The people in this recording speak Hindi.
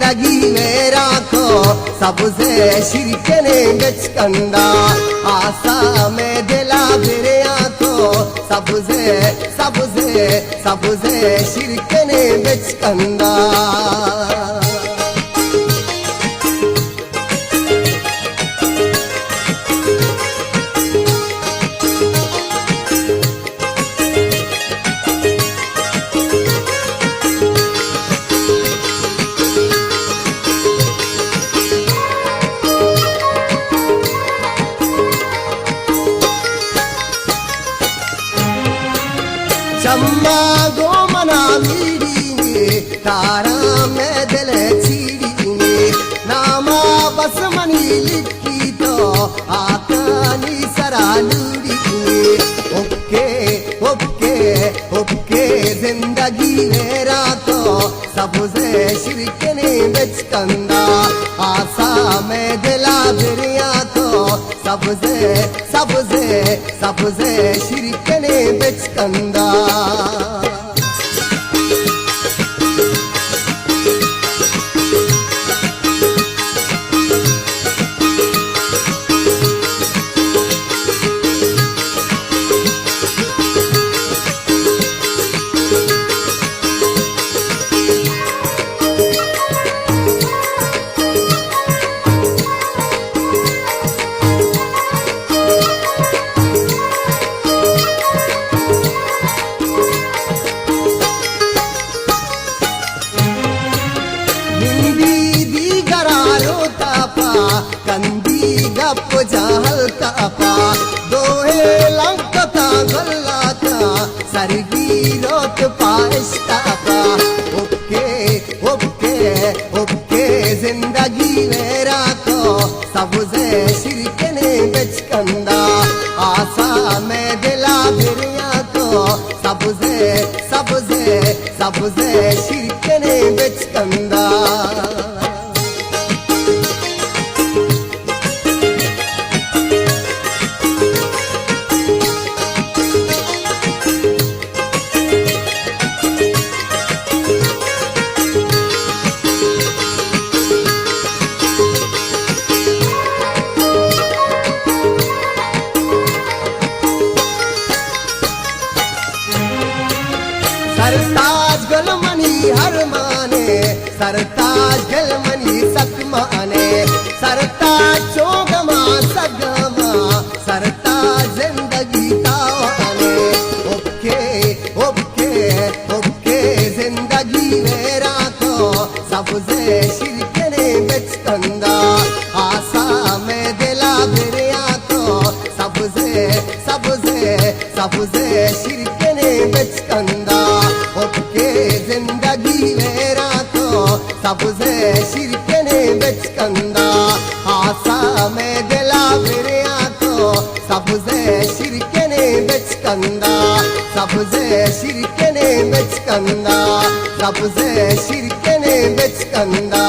जिंदगी में राखो सबसे शिरकने बचकंदा आसा में दिला फिर आखो सबसे शिरकने बचकंदा चम्मा गो मना मीरी तारा में दिल चीरी नामा बस मनी लिखी तो आकानी सरालूरी ओके ओके ओके जिंदगी में राखो सबसे शिरकने बचकंदा आसा में दिला फिर आखो सबसे शिरकने बचकंदा कंदी गप जहल कापा दोहे लंकता गल्ला का सरगी रोत पाइस्ता का ओके ओके ओके जिंदगी में राखो सबसे शिरकने बचकंदा आसा में दिला फिर आखो सबसे शिरकने बचकंदा सरताज गलमनी हर माने सरताज गलमनी सक माने सरताज चोगमा सगमा सरताज जिंदगी तावाने ओके ओके ओके जिंदगी में राखो सबसे शिरकने बचकंदा आसा में दिला फिर आखो सबसे शिरकने बचकंदा ओके जिंदगी में राखो सबसे शिरकने बचकंदा आसा में दिला फिर आखो सबसे शिरकने बचकंदा सबसे शिरकने बचकंदा सबसे शिरकने बचकंदा